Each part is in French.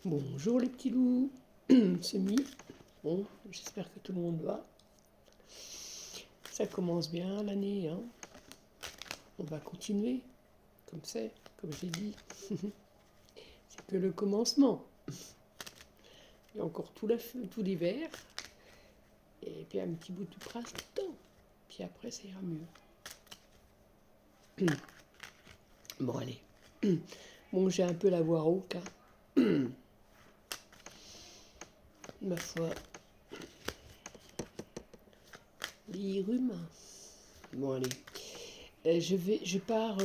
Bonjour les petits loups, c'est Mi. Bon, j'espère que tout le monde va. Ça commence bien l'année, hein. On va continuer, comme j'ai dit. C'est que le commencement. Il y a encore tout l'hiver, et puis un petit bout de printemps. Puis après, ça ira mieux. Bon, allez. Bon, j'ai un peu la voix rauque, hein. Ma foi. Les rhumes. Bon, allez. Je pars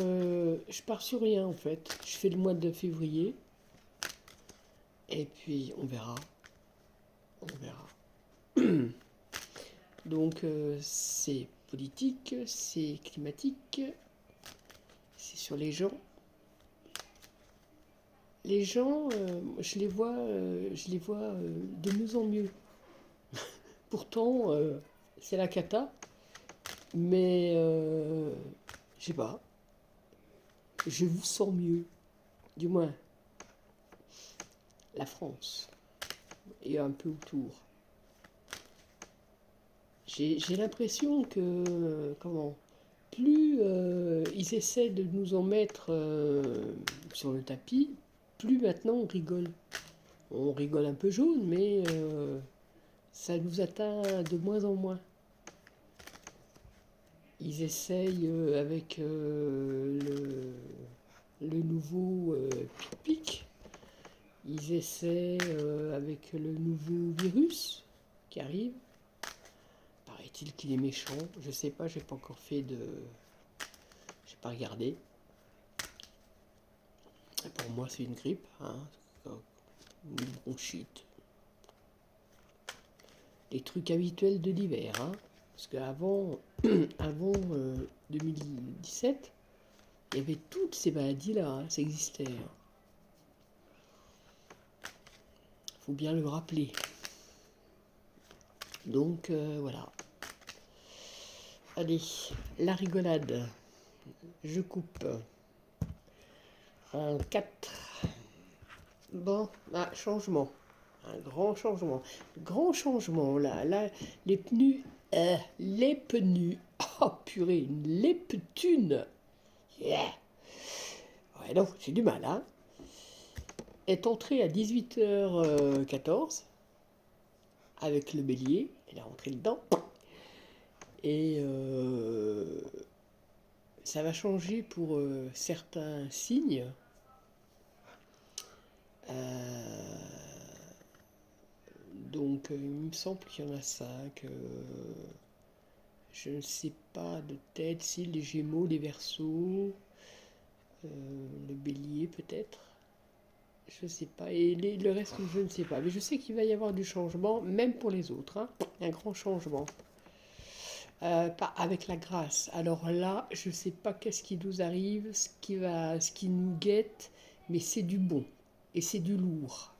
sur rien en fait. Je fais le mois de février. Et puis on verra. On verra. Donc c'est politique, c'est climatique, c'est sur les gens. Les gens, je les vois de mieux en mieux. Pourtant, c'est la cata, mais je sais pas. Je vous sens mieux, du moins la France et un peu autour. J'ai l'impression que, plus ils essaient de nous en mettre sur le tapis, plus maintenant on rigole. On rigole un peu jaune, mais ça nous atteint de moins en moins. Ils essayent avec le nouveau pic, ils essaient avec le nouveau virus qui arrive. Paraît-il qu'il est méchant. Je sais pas, j'ai pas encore fait de. J'ai pas regardé. Pour moi, c'est une grippe, hein, une bronchite. Les trucs habituels de l'hiver, hein. Parce qu'avant avant 2017, il y avait toutes ces maladies-là, hein, ça existait. Faut bien le rappeler. Donc voilà. Allez, la rigolade. Je coupe. Un 4. Bon, changement. Un grand changement. Grand changement, là, les pneus. Les pneus. Oh purée, les ptunes. Yeah. Ouais, non, j'ai du mal, hein. Est entrée à 18h14 avec le bélier. Elle est rentrée dedans. Et ça va changer pour certains signes. Donc il me semble qu'il y en a 5. Je ne sais pas de tête si les Gémeaux, les Verseaux, le Bélier peut-être. Je ne sais pas. Et le reste, je ne sais pas. Mais je sais qu'il va y avoir du changement, même pour les autres, hein. Un grand changement. Pas avec la grâce. Alors là, je ne sais pas qu'est-ce qui nous arrive, ce qui nous guette, mais c'est du bon. Et c'est du lourd.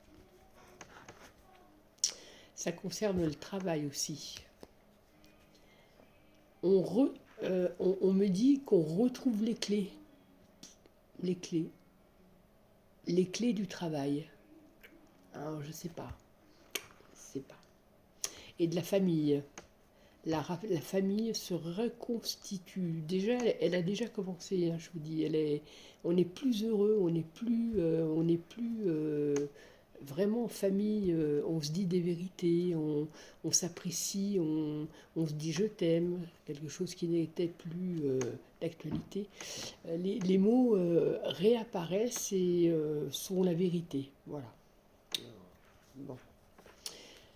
Ça concerne le travail aussi. On me dit qu'on retrouve les clés. Les clés. Les clés du travail. Alors, je sais pas. Et de la famille. La famille se reconstitue. Déjà, elle a déjà commencé, hein, je vous dis. On est plus heureux, on est plus vraiment en famille. On se dit des vérités, on s'apprécie, on se dit je t'aime, quelque chose qui n'était plus d'actualité. Les mots réapparaissent et sont la vérité. Voilà. Bon.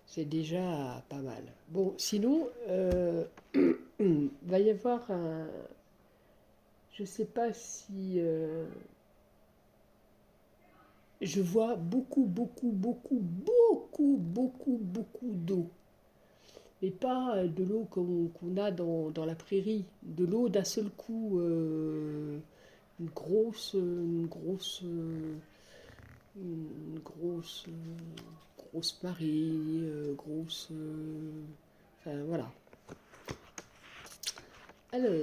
C'est déjà pas mal. Bon, sinon, va y avoir un. Je sais pas si. Je vois beaucoup d'eau. Mais pas de l'eau qu'on a dans la prairie. De l'eau d'un seul coup. Une grosse. Grosse marée. Enfin, voilà. Alors,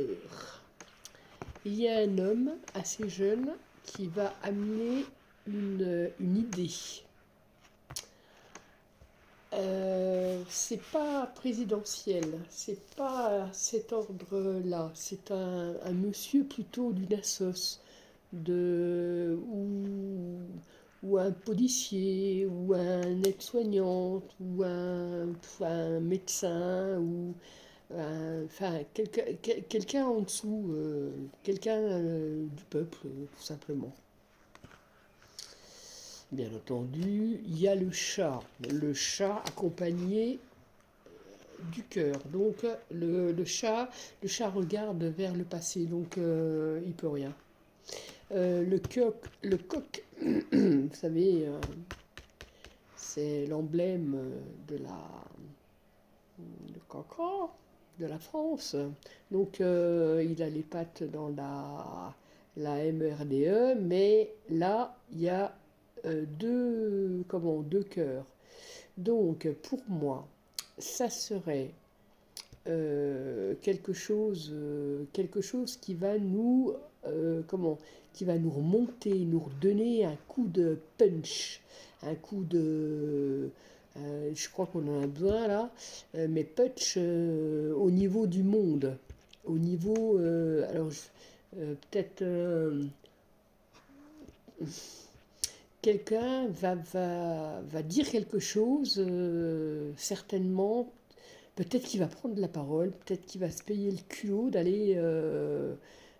il y a un homme assez jeune qui va amener une idée. C'est pas présidentiel, c'est pas cet ordre-là, c'est un monsieur plutôt d'une assoce, ou un policier, ou un aide-soignante, ou un médecin, enfin quelqu'un en dessous, quelqu'un du peuple, tout simplement. Bien entendu, il y a le chat accompagné du cœur. Donc le chat regarde vers le passé, donc il peut rien. Le coq, vous savez, c'est l'emblème de Cancran, de la France. Donc il a les pattes dans la MRDE, mais là il y a deux cœurs. Donc pour moi, ça serait quelque chose qui va qui va nous remonter, nous redonner un coup de punch, un coup de, je crois qu'on en a besoin là, mais punch au niveau du monde, au niveau, peut-être quelqu'un va dire quelque chose, certainement. Peut-être qu'il va prendre la parole, peut-être qu'il va se payer le culot d'aller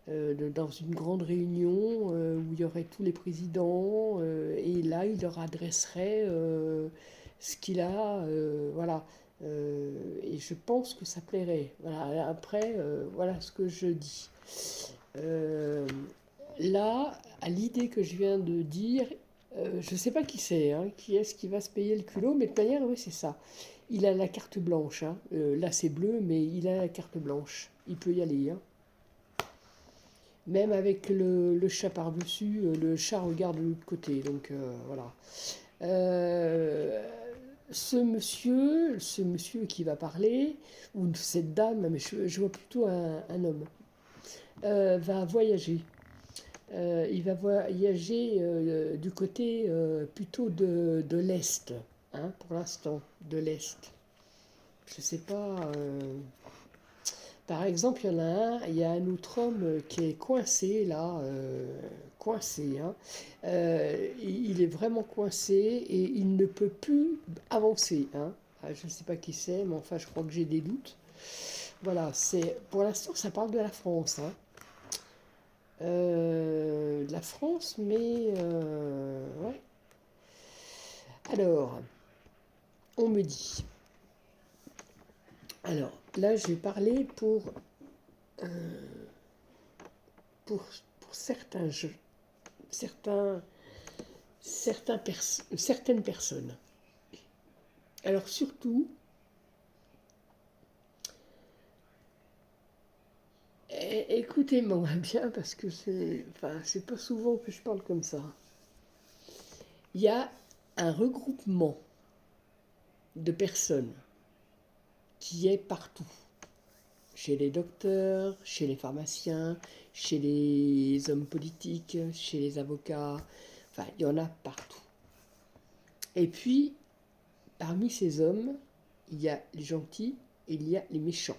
dans une grande réunion où il y aurait tous les présidents, et là il leur adresserait ce qu'il a, voilà. Et je pense que ça plairait. Voilà. Après, voilà ce que je dis. Euh, Là, à l'idée que je viens de dire, je ne sais pas qui c'est, hein, qui est-ce qui va se payer le culot, mais de toute manière, oui, c'est ça. Il a la carte blanche, hein. Là, c'est bleu, mais il a la carte blanche. Il peut y aller, hein. Même avec le chat par-dessus, le chat regarde de l'autre côté. Donc, voilà. Euh, ce monsieur qui va parler, ou cette dame, mais je vois plutôt un homme, va voyager. Il va voyager du côté plutôt de l'Est, hein, pour l'instant, de l'Est. Je ne sais pas. Par exemple, il y a un autre homme qui est coincé là, coincé, hein. Il est vraiment coincé et il ne peut plus avancer, hein. Ah, je ne sais pas qui c'est, mais enfin, je crois que j'ai des doutes. Voilà, pour l'instant, ça parle de la France, hein. De la France, mais ouais. Alors, on me dit. Alors, là, je vais parler euh, pour, pour certains jeux, certains, certaines personnes. Alors, surtout, écoutez-moi bien parce que c'est pas souvent que je parle comme ça. Il y a un regroupement de personnes qui est partout. Chez les docteurs, chez les pharmaciens, chez les hommes politiques, chez les avocats, enfin, il y en a partout. Et puis, parmi ces hommes, il y a les gentils et il y a les méchants.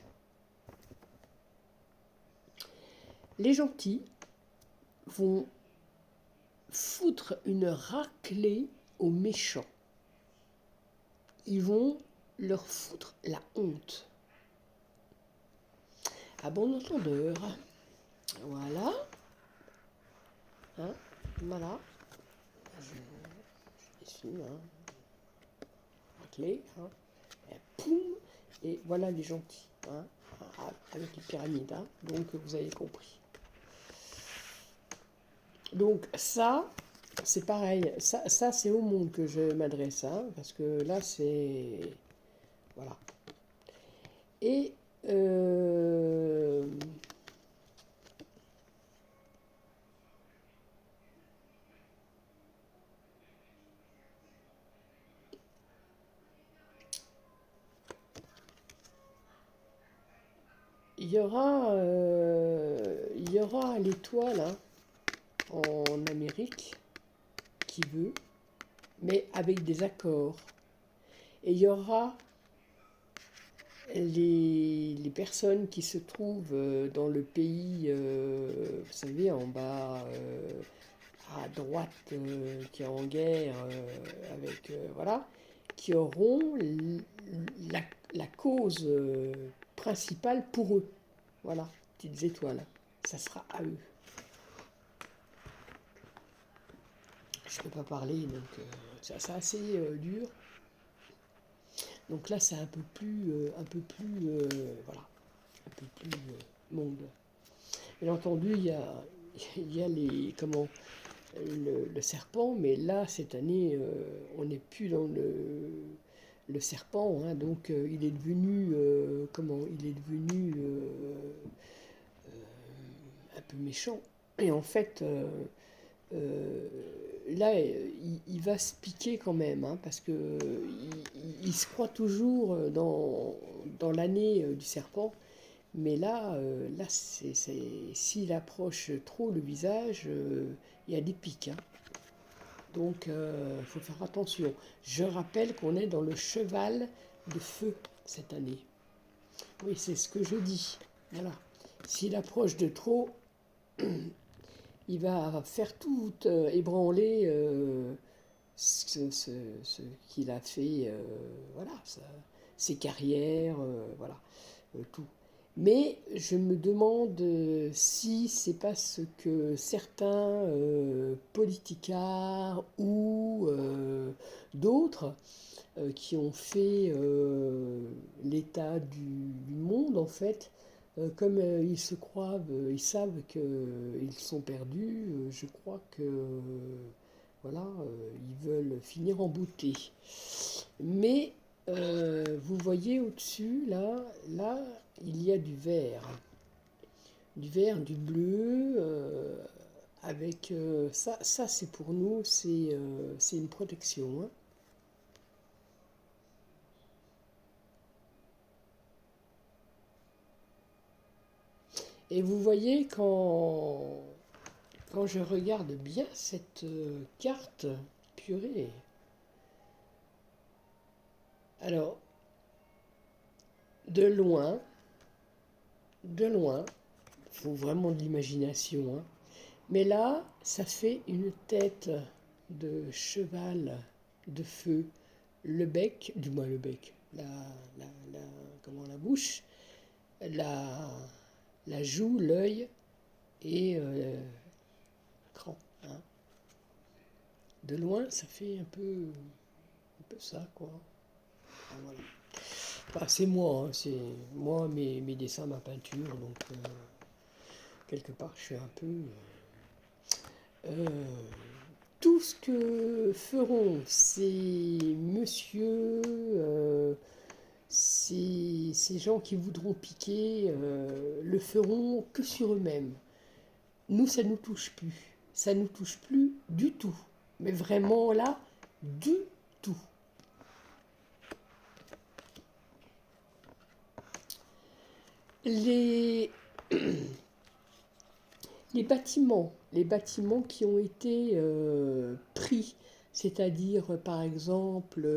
Les gentils vont foutre une raclée aux méchants. Ils vont leur foutre la honte. À bon entendeur. Voilà. Hein, voilà. Je suis hein. Raclée. Hein. Et poum. Et voilà les gentils. Hein, avec les pyramides. Hein. Donc vous avez compris. Donc ça, c'est pareil. Ça c'est au monde que je m'adresse. Hein, parce que là, c'est... Voilà. Et... il y aura l'étoile, hein, en Amérique qui veut, mais avec des accords. Et il y aura les personnes qui se trouvent dans le pays, vous savez, en bas, à droite, qui est en guerre, avec, voilà, qui auront la, la cause principale pour eux. Voilà, petites étoiles. Ça sera à eux. Je ne peux pas parler, donc c'est assez dur. Donc là, c'est voilà, un peu plus monde. Bien entendu, il y a les, comment, le serpent, mais là, cette année, on n'est plus dans le serpent, hein, donc il est devenu, comment, il est devenu un peu méchant. Et en fait, euh, là, il va se piquer quand même, hein, parce que il se croit toujours dans l'année du serpent, mais là, s'il approche trop le visage, il y a des pics, hein. Donc, il faut faire attention. Je rappelle qu'on est dans le cheval de feu cette année. Oui, c'est ce que je dis. Voilà. S'il approche de trop, il va faire tout ébranler ce qu'il a fait, voilà, ses carrières, voilà, tout. Mais je me demande si c'est parce que certains politicards ou d'autres qui ont fait l'état du monde, en fait, comme ils se croient, ils savent qu'ils sont perdus, je crois que voilà, ils veulent finir en beauté. Mais vous voyez au-dessus, là, il y a du vert, du bleu, avec ça c'est pour nous, c'est une protection, hein. Et vous voyez quand je regarde bien cette carte, purée. Alors, de loin, de loin, il faut vraiment de l'imagination, hein. Mais là, ça fait une tête de cheval de feu, le bec, du moins le bec, la, la- comment, la bouche, la, la joue, l'œil et cran, hein. De loin, ça fait un peu ça, quoi. Ah, voilà. Enfin, c'est moi, hein, c'est moi, mes dessins, ma peinture, donc quelque part, je suis un peu... euh, tout ce que feront ces messieurs, ces gens qui voudront piquer, le feront que sur eux-mêmes. Nous, ça ne nous touche plus. Ça ne nous touche plus du tout. Mais vraiment là, du tout. Les, les bâtiments qui ont été pris, c'est-à-dire par exemple,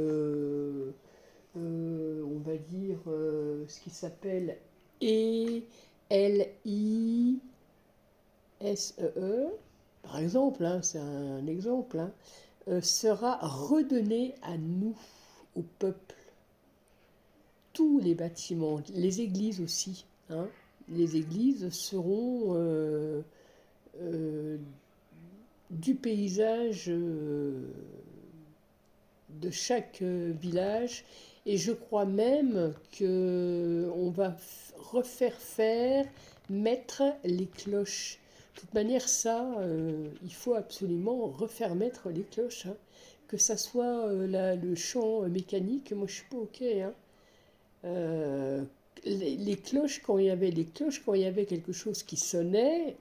on va dire ce qui s'appelle ELISEE, par exemple, hein, c'est un exemple, hein, sera redonné à nous, au peuple. Tous les bâtiments, les églises aussi, hein, les églises seront euh, du paysage de chaque village, et je crois même que on va refaire faire mettre les cloches. De toute manière, ça, il faut absolument refaire mettre les cloches, hein. Que ça soit le chant mécanique, moi je suis pas ok, hein. Euh, les cloches, quand il y avait les cloches, quand il y avait quelque chose qui sonnait,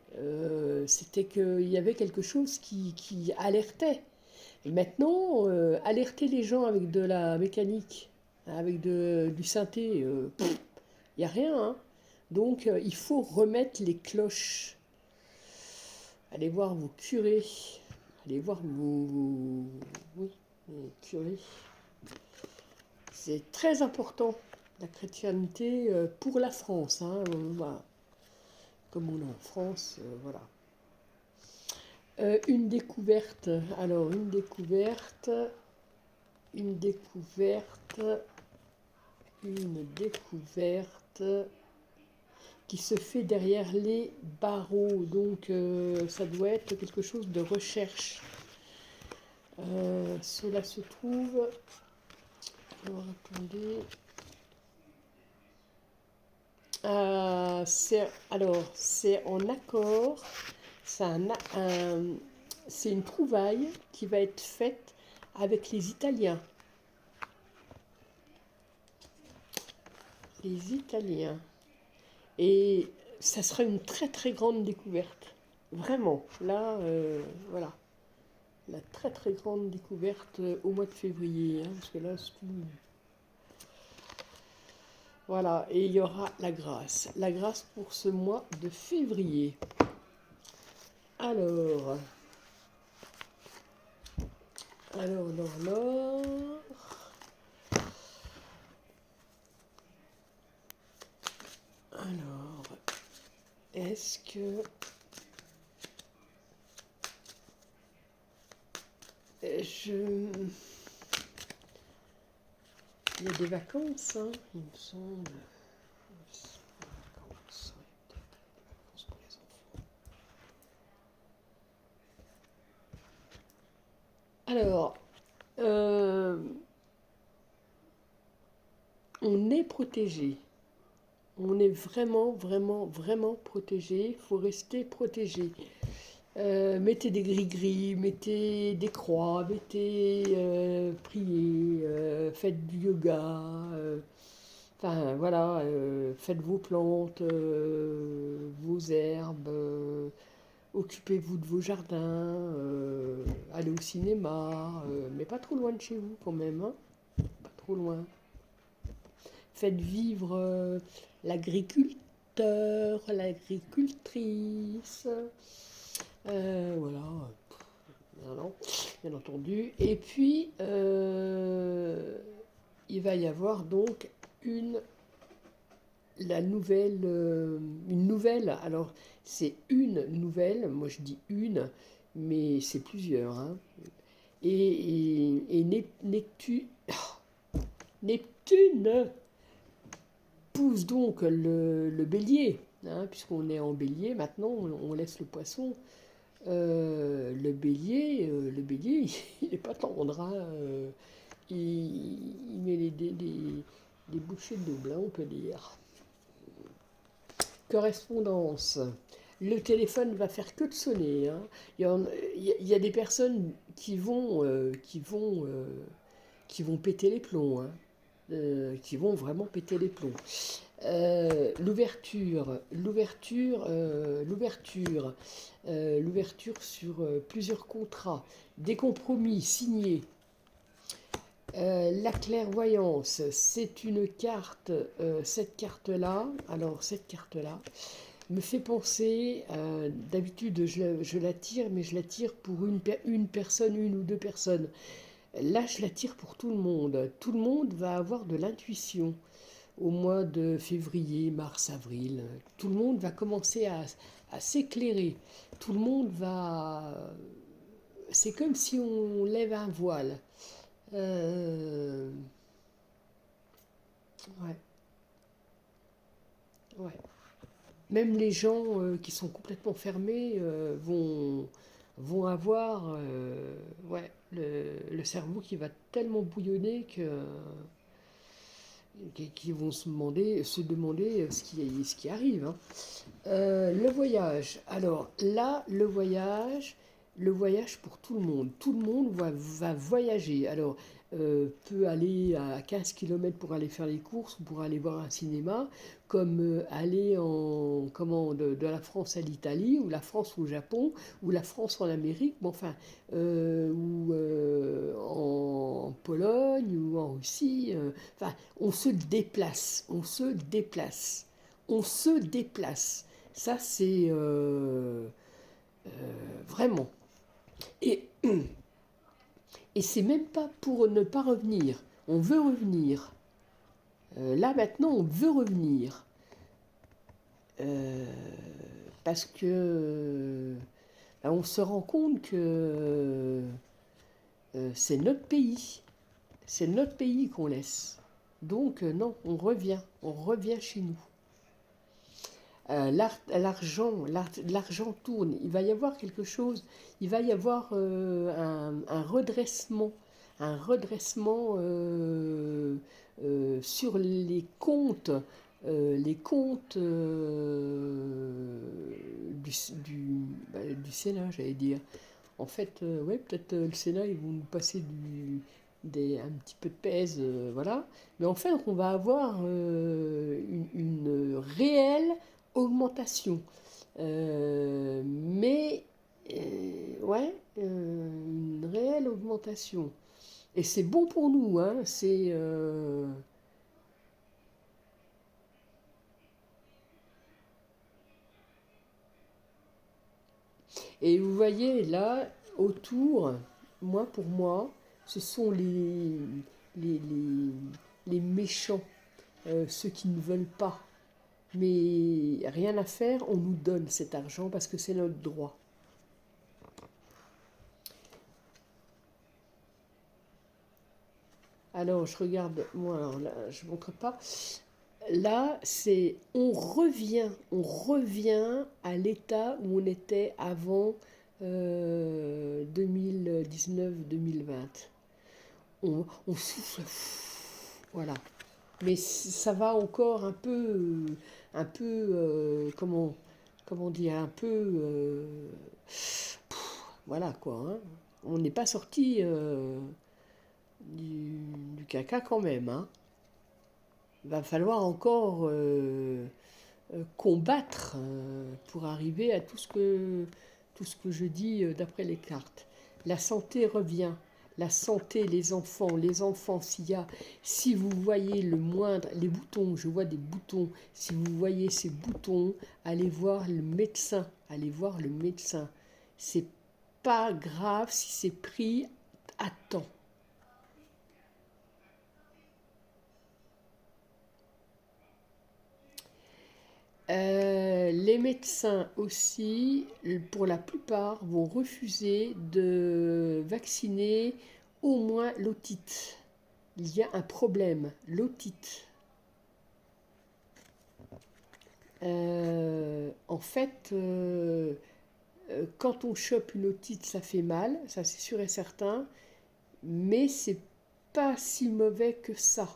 c'était qu'il y avait quelque chose qui alertait. Et maintenant, alerter les gens avec de la mécanique, avec du synthé, il n'y a rien, hein. Donc, il faut remettre les cloches. Allez voir vos curés. Allez voir oui, vos curés. C'est très important, la chrétienté pour la France. Hein, voilà. Comme on est en France, voilà. Une découverte. Alors, une découverte, une découverte qui se fait derrière les barreaux. Donc, ça doit être quelque chose de recherche. Cela se trouve. Alors, attendez. C'est en accord. C'est c'est une trouvaille qui va être faite avec les Italiens. Les Italiens. Et ça sera une très très grande découverte. Vraiment. Là, voilà. La très très grande découverte au mois de février. Hein, parce que là, c'est tout. Voilà. Et il y aura la grâce. La grâce pour ce mois de février. Alors. Alors. Alors, est-ce que il y a des vacances, hein, il me semble. Vacances, peut-être des vacances pour les enfants. Alors, on est protégé. On est vraiment, vraiment, vraiment protégé. Il faut rester protégé. Mettez des gris-gris, mettez des croix, priez, faites du yoga. Enfin voilà, faites vos plantes, vos herbes, occupez-vous de vos jardins, allez au cinéma, mais pas trop loin de chez vous quand même, hein, pas trop loin. Faites vivre l'agriculteur, l'agricultrice, voilà, non, bien entendu. Et puis, il va y avoir donc une, une nouvelle. Alors, c'est une nouvelle, moi je dis une, mais c'est plusieurs. Hein. Et Neptune pousse donc le bélier, hein, puisqu'on est en bélier maintenant, on laisse le poisson. Le bélier, il n'est pas tendre. Hein, il met des bouchées de double, hein, on peut dire. Correspondance. Le téléphone va faire que de sonner. Hein. Il y a des personnes qui vont péter les plombs. Hein. Qui vont vraiment péter les plombs. L'ouverture sur plusieurs contrats, des compromis signés. La clairvoyance, c'est une carte, cette carte-là me fait penser, d'habitude je la tire, mais je la tire pour une personne, une ou deux personnes. Là, je la tire pour tout le monde. Tout le monde va avoir de l'intuition au mois de février, mars, avril. Tout le monde va commencer à s'éclairer. Tout le monde va... C'est comme si on lève un voile. Ouais, ouais. Même les gens qui sont complètement fermés vont avoir ouais, le cerveau qui va tellement bouillonner qui vont se demander ce qui arrive. Hein. Le voyage. Alors là, le voyage pour tout le monde. Tout le monde va voyager. Alors, peut aller à 15 km pour aller faire les courses ou pour aller voir un cinéma, comme aller de la France à l'Italie, ou la France au Japon, ou la France en Amérique, bon, enfin, ou en Pologne, ou en Russie. Enfin, on se déplace, on se déplace, on se déplace. Ça, c'est vraiment. Et, et c'est même pas pour ne pas revenir. On veut revenir. Là maintenant, on veut revenir. Euh, Parce que on se rend compte que c'est notre pays. C'est notre pays qu'on laisse. Donc non, on revient chez nous. L'argent tourne. Il va y avoir quelque chose. Il va y avoir un redressement sur les comptes du Sénat, j'allais dire. En fait, ouais, peut-être le Sénat, ils vont nous passer un petit peu de pèse, voilà. Mais en fait, on va avoir une réelle augmentation. Mais, ouais, une réelle augmentation. Et c'est bon pour nous, hein. Et vous voyez là, autour, pour moi, ce sont les, les, les méchants, ceux qui ne veulent pas. Mais rien à faire, on nous donne cet argent parce que c'est notre droit. Alors, je regarde, moi, alors là, je ne montre pas. Là, on revient à l'état où on était avant 2019-2020. On souffle, voilà. Mais ça va encore comment dire, voilà quoi, hein. On n'est pas sorti du caca quand même, hein. Il va falloir encore combattre pour arriver à tout ce que je dis d'après les cartes. La santé revient. La santé, les enfants, si vous voyez le moindre, les boutons, je vois des boutons, si vous voyez ces boutons, allez voir le médecin, allez voir le médecin. C'est pas grave si c'est pris à temps. Les médecins aussi, pour la plupart, vont refuser de vacciner au moins l'otite. Il y a un problème, l'otite. En fait, quand on chope une otite, ça fait mal, ça c'est sûr et certain, mais c'est pas si mauvais que ça.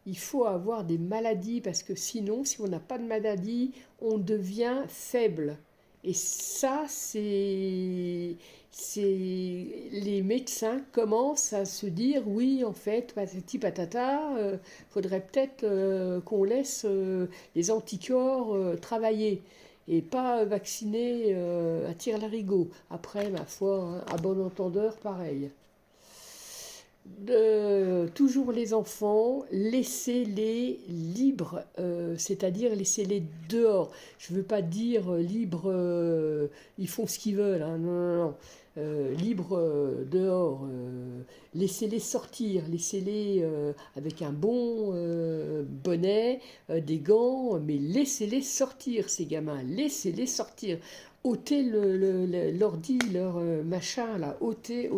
Il faut avoir des maladies parce que sinon, si on n'a pas de maladie, on devient faible. Et ça, les médecins commencent à se dire oui, en fait, patati patata, faudrait peut-être qu'on laisse les anticorps travailler et pas vacciner à tire-larigot. Après, ma foi, hein, à bon entendeur, pareil. Toujours les enfants, laissez-les libres, c'est-à-dire laissez-les dehors. Je ne veux pas dire libres, ils font ce qu'ils veulent, hein, non, non, non. Libres dehors, laissez-les sortir, laissez-les avec un bon bonnet, des gants, mais laissez-les sortir, ces gamins, laissez-les sortir. Ôtez l'ordi, leur machin là, ôtez.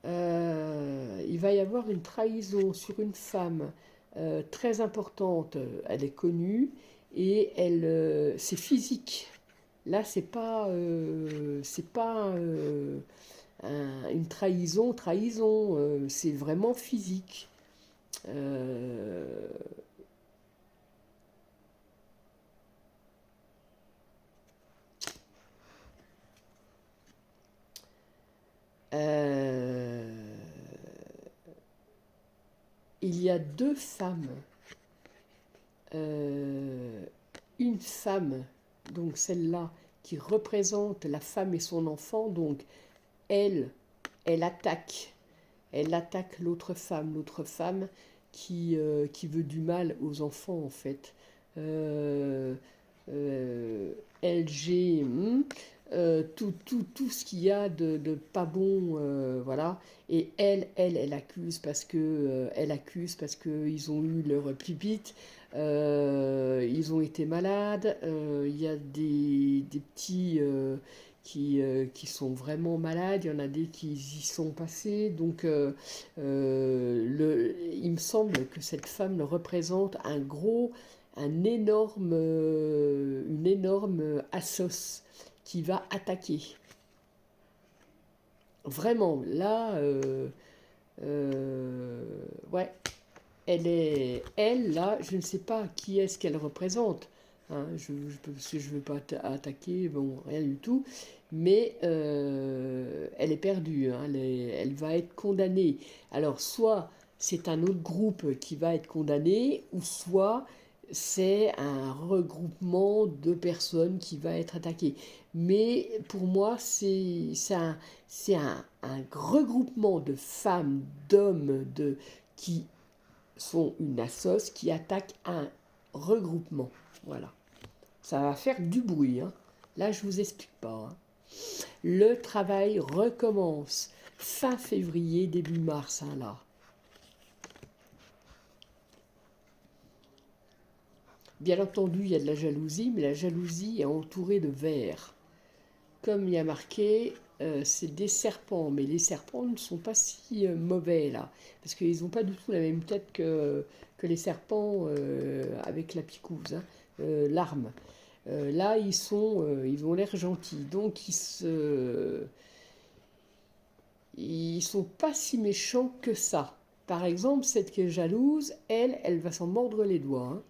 Il va y avoir une trahison sur une femme très importante. Elle est connue et c'est physique. Là, c'est pas une trahison, c'est vraiment physique. Euh, euh, il y a deux femmes. Euh, une femme, donc celle-là, qui représente la femme et son enfant, donc elle, elle attaque, elle attaque l'autre femme qui veut du mal aux enfants en fait. LG, tout ce qu'il y a de pas bon, voilà. Et elle accuse parce que ils ont eu leur pipite, ils ont été malades, il y a des petits qui sont vraiment malades, il y en a des qui y sont passés, donc il me semble que cette femme représente une énorme assos qui va attaquer. Vraiment, là, euh, ouais, elle, là, je ne sais pas qui est-ce qu'elle représente. Hein, parce que je ne veux pas attaquer, bon, rien du tout. Mais elle est perdue, hein, elle va être condamnée. Alors, soit c'est un autre groupe qui va être condamné, ou soit c'est un regroupement de personnes qui va être attaqué. Mais pour moi, c'est un regroupement de femmes, d'hommes, qui sont une assoce qui attaque un regroupement. Voilà. Ça va faire du bruit. Hein. Là, je vous explique pas. Hein. Le travail recommence fin février, début mars. Hein, là. Bien entendu, il y a de la jalousie, mais la jalousie est entourée de vers. Comme il y a marqué, c'est des serpents, mais les serpents ne sont pas si mauvais là, parce qu'ils n'ont pas du tout la même tête que les serpents avec la picouse, hein, l'arme. Là, ils ont l'air gentils, donc ils sont pas si méchants que ça. Par exemple, cette qui est jalouse, elle va s'en mordre les doigts. Hein.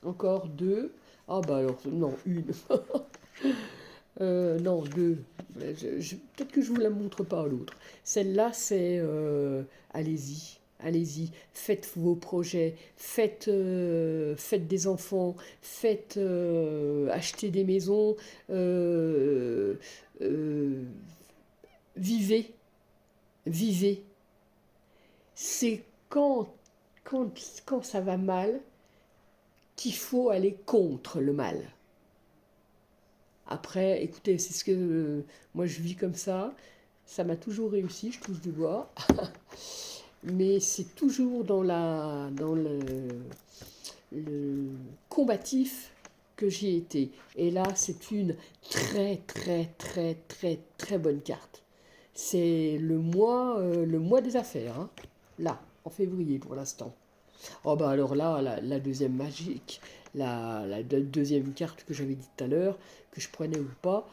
Encore deux. Ah bah alors, non, une. Non, deux. Peut-être que je ne vous la montre pas l'autre. Celle-là, c'est allez-y, allez-y, faites vos projets, faites des enfants, faites acheter des maisons, euh, euh, vivez, vivez. C'est quand, quand ça va mal qu'il faut aller contre le mal. Après, écoutez, c'est ce que moi je vis comme ça m'a toujours réussi, je touche du bois, mais c'est toujours dans le combatif que j'y ai été. Et là, c'est une très très très très très bonne carte. C'est le mois des affaires, hein. Là, en février pour l'instant. Oh bah alors là, la deuxième magique, la deuxième carte que j'avais dit tout à l'heure, que je prenais ou pas,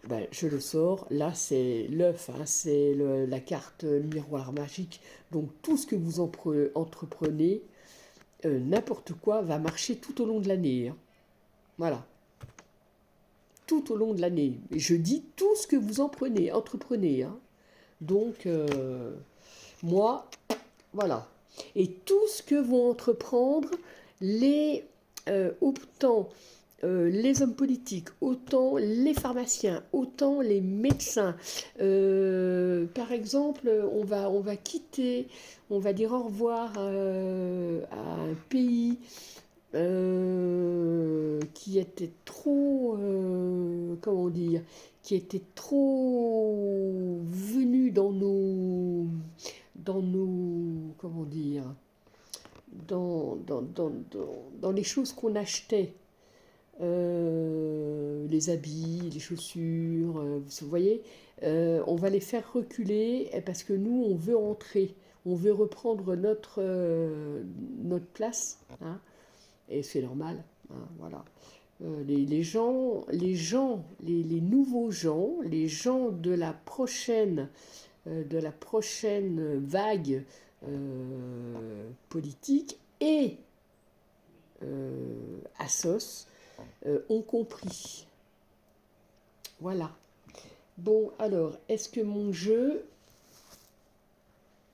ben, je le sors. Là, c'est l'œuf, hein, c'est la carte miroir magique. Donc tout ce que vous entreprenez, n'importe quoi, va marcher tout au long de l'année. Hein. Voilà, tout au long de l'année. Et je dis tout ce que vous entreprenez. Hein. Donc, moi, voilà. Et tout ce que vont entreprendre autant les hommes politiques, autant les pharmaciens, autant les médecins. Par exemple, on va quitter, on va dire au revoir à un pays qui était trop, comment dire, qui était trop venu dans nos, comment dire, dans les choses qu'on achetait, les habits, les chaussures, vous voyez, on va les faire reculer parce que nous, on veut entrer, on veut reprendre notre place, hein, et c'est normal, hein, voilà. Les nouveaux gens, les gens de la prochaine vague politique et Assos ont compris. Voilà. Bon, alors, est-ce que mon jeu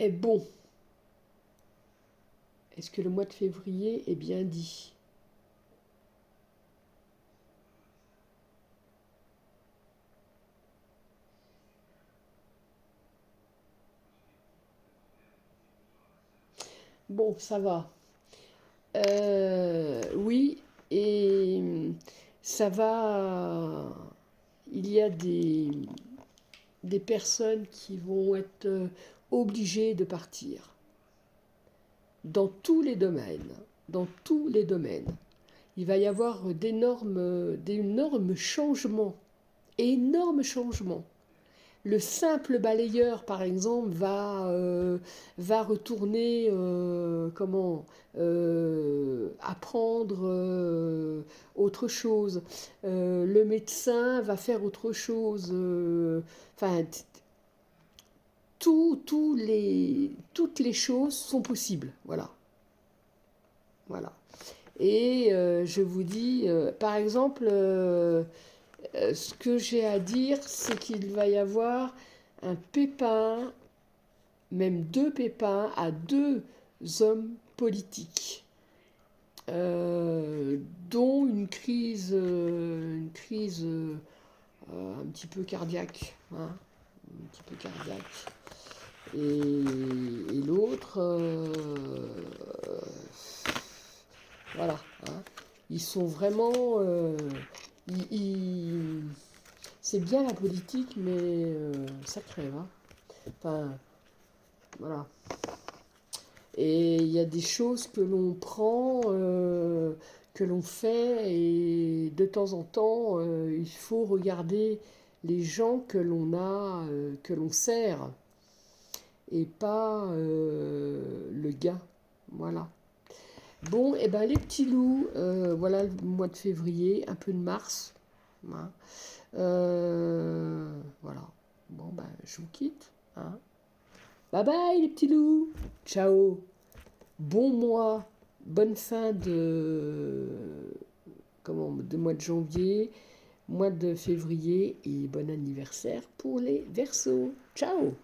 est bon? Est-ce que le mois de février est bien dit? Bon, ça va. Oui, et ça va... Il y a des personnes qui vont être obligées de partir dans tous les domaines, dans tous les domaines. Il va y avoir d'énormes changements, énormes changements. Le simple balayeur, par exemple, va retourner apprendre autre chose. Le médecin va faire autre chose. Enfin, toutes les choses sont possibles. Voilà. Voilà. Et je vous dis, par exemple, ce que j'ai à dire, c'est qu'il va y avoir un pépin, même deux pépins, à deux hommes politiques, euh, dont une crise un petit peu cardiaque, hein, un petit peu cardiaque. Et l'autre, voilà, hein. Ils sont vraiment, ils- ils- c'est bien la politique, mais ça crève, hein. Enfin, voilà. Et il y a des choses que l'on prend, que l'on fait, et de temps en temps, il faut regarder les gens que l'on sert, et pas le gain. Voilà. Bon, et ben les petits loups, voilà le mois de février, un peu de mars, hein. Voilà. Bon, ben je vous quitte, hein. Bye bye les petits loups. Ciao. Bon mois, bonne fin de mois de janvier, mois de février et bon anniversaire pour les Verseaux. Ciao.